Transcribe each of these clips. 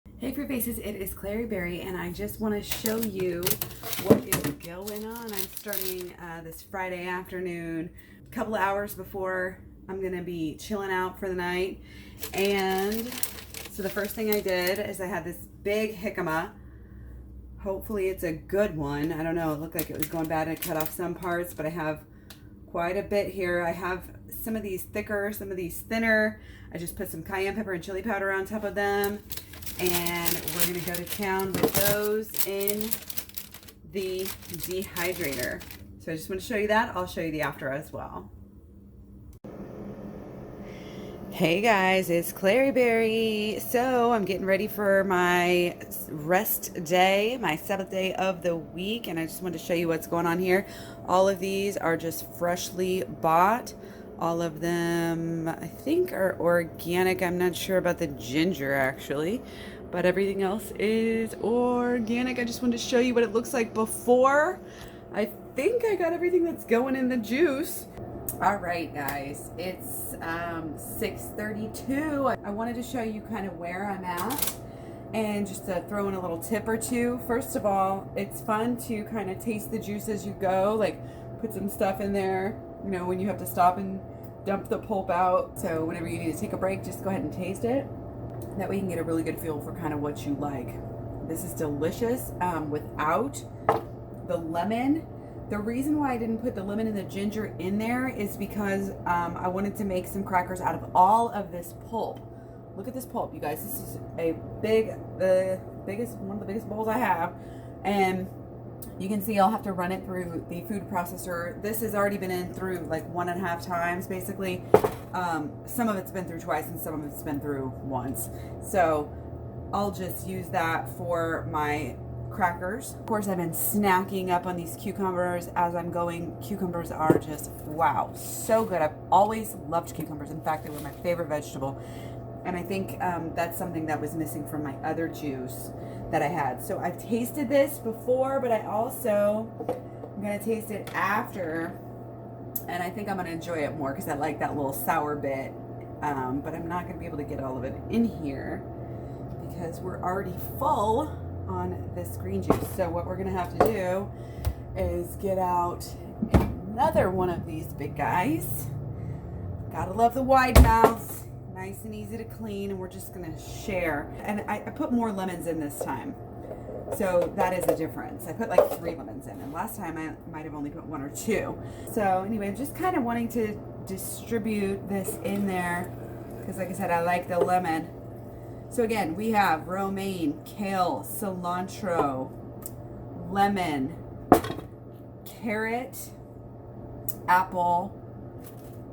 Hey Fruit Faces, it is KlaireeBerry and I just want to show you what is going on. I'm starting this Friday afternoon, a couple of hours before I'm going to be chilling out for the night. And so the first thing I did is I had this big jicama. Hopefully it's a good one. I don't know, it looked like it was going bad and I cut off some parts, but I have quite a bit here. I have some of these thicker, some of these thinner. I just put some cayenne pepper and chili powder on top of them. And we're gonna go to town with those in the dehydrator. So I just want to show you that. I'll show you the after as well. Hey guys, it's KlaireeBerry. So I'm getting ready for my rest day, my 7th day of the week, and I just wanted to show you what's going on here. All of these are just freshly bought. All of them, I think, are organic. I'm not sure about the ginger, actually, but everything else is organic. I just wanted to show you what it looks like before. I think I got everything that's going in the juice. All right, guys, it's 6:32. I wanted to show you kind of where I'm at and just to throw in a little tip or two. First of all, it's fun to kind of taste the juice as you go, like put some stuff in there, you know, when you have to stop and dump the pulp out. So whenever you need to take a break, just go ahead and taste it. That way you can get a really good feel for kind of what you like. This is delicious without the lemon. The reason why I didn't put the lemon and the ginger in there is because I wanted to make some crackers out of all of this pulp. Look at this pulp, you guys. This is a one of the biggest bowls I have. And you can see I'll have to run it through the food processor. This has already been in through like 1.5 times, basically. Some of it's been through twice and some of it's been through once. So I'll just use that for my crackers. Of course, I've been snacking up on these cucumbers as I'm going. Cucumbers are just, wow, so good. I've always loved cucumbers. In fact, they were my favorite vegetable. And I think that's something that was missing from my other juice that I had. So I've tasted this before, but I'm gonna taste it after, and I think I'm gonna enjoy it more because I like that little sour bit. But I'm not gonna be able to get all of it in here because we're already full on this green juice. So what we're gonna have to do is get out another one of these big guys. Gotta love the wide mouths. Nice and easy to clean, and we're just gonna share. And I put more lemons in this time, so that is the difference. I put like 3 lemons in, and last time I might have only put 1 or 2. So anyway, I'm just kind of wanting to distribute this in there because, like I said, I like the lemon. So again, we have romaine, kale, cilantro, lemon, carrot, apple.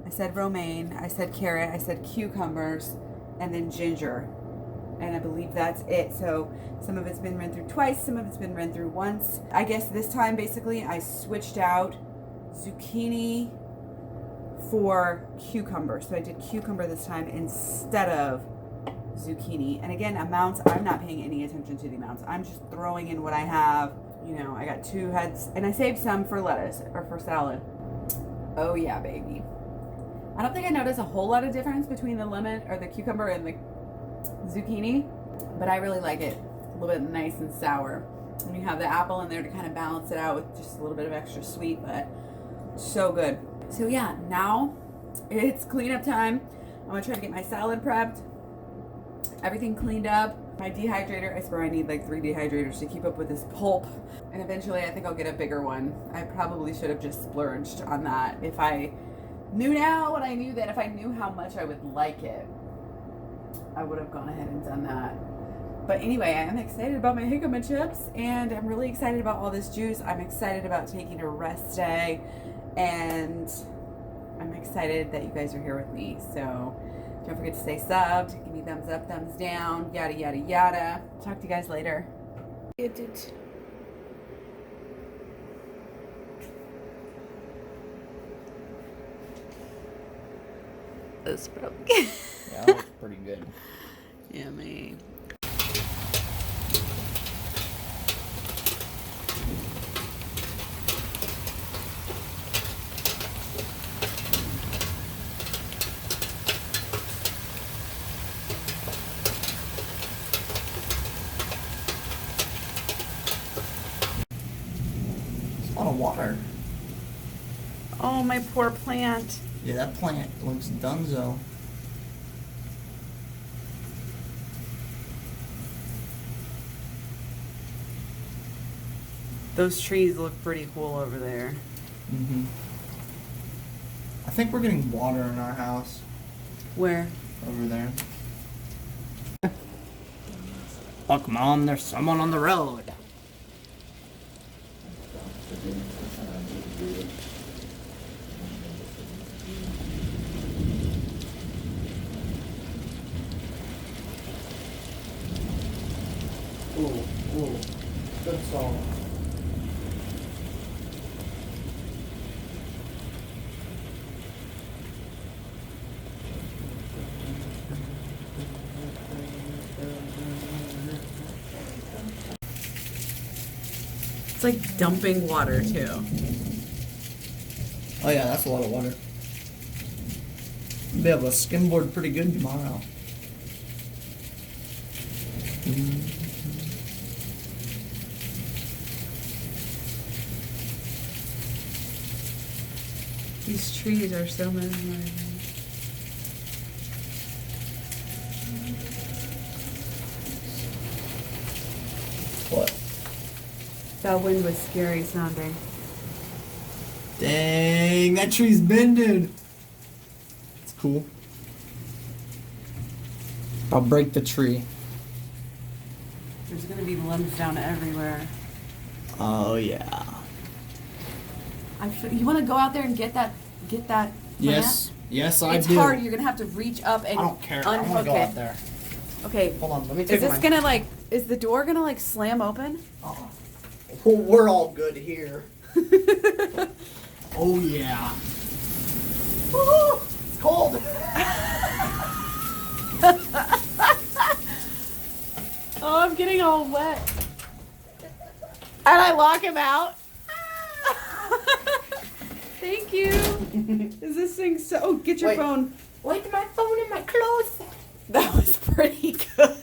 I said romaine, I said carrot, I said cucumbers, and then ginger. And I believe that's it. So some of it's been run through twice, some of it's been run through once. I guess this time, basically, I switched out zucchini for cucumber. So I did cucumber this time instead of zucchini. And again, amounts, I'm not paying any attention to the amounts. I'm just throwing in what I have. You know, I got 2 heads, and I saved some for lettuce or for salad. Oh yeah, baby. I don't think I noticed a whole lot of difference between the lemon or the cucumber and the zucchini, but I really like it a little bit nice and sour. And you have the apple in there to kind of balance it out with just a little bit of extra sweet, but so good. So yeah, now it's cleanup time. I'm gonna try to get my salad prepped, everything cleaned up. My dehydrator, I swear I need like 3 dehydrators to keep up with this pulp. And eventually I think I'll get a bigger one. I probably should have just splurged on that. If I knew now what I knew then, if I knew how much I would like it, I would have gone ahead and done that. But anyway, I'm excited about my jicama chips, and I'm really excited about all this juice. I'm excited about taking a rest day, and I'm excited that you guys are here with me. So don't forget to stay subbed, give me thumbs up, thumbs down, yada, yada, yada. Talk to you guys later. That's probably Yeah, that looks pretty good. yummy. A lot of water. Oh, my poor plant. Yeah, that plant looks dunzo. Those trees look pretty cool over there. Mm-hmm. I think we're getting water in our house. Where? Over there. Look, Mom, there's someone on the road. Ooh, good song. It's like dumping water too. Oh yeah, that's a lot of water. We'll be able to skimboard pretty good tomorrow. These trees are so mesmerizing. What? That wind was scary sounding. Dang, that tree's bended. It's cool. I'll break the tree. There's gonna be limbs down everywhere. Oh yeah. You want to go out there and get that plant? Yes, I It's do. hard. You're gonna have to reach up and I don't care. I want to go out there. Okay. Hold on, let me take Is this my... gonna like? Is the door gonna like slam open? We're all good here. Oh yeah. Woo! It's cold. Oh, I'm getting all wet. And I lock him out. Thank you. Is this thing so? Oh, get your Wait. phone. Wait, my phone in my clothes. That was pretty good.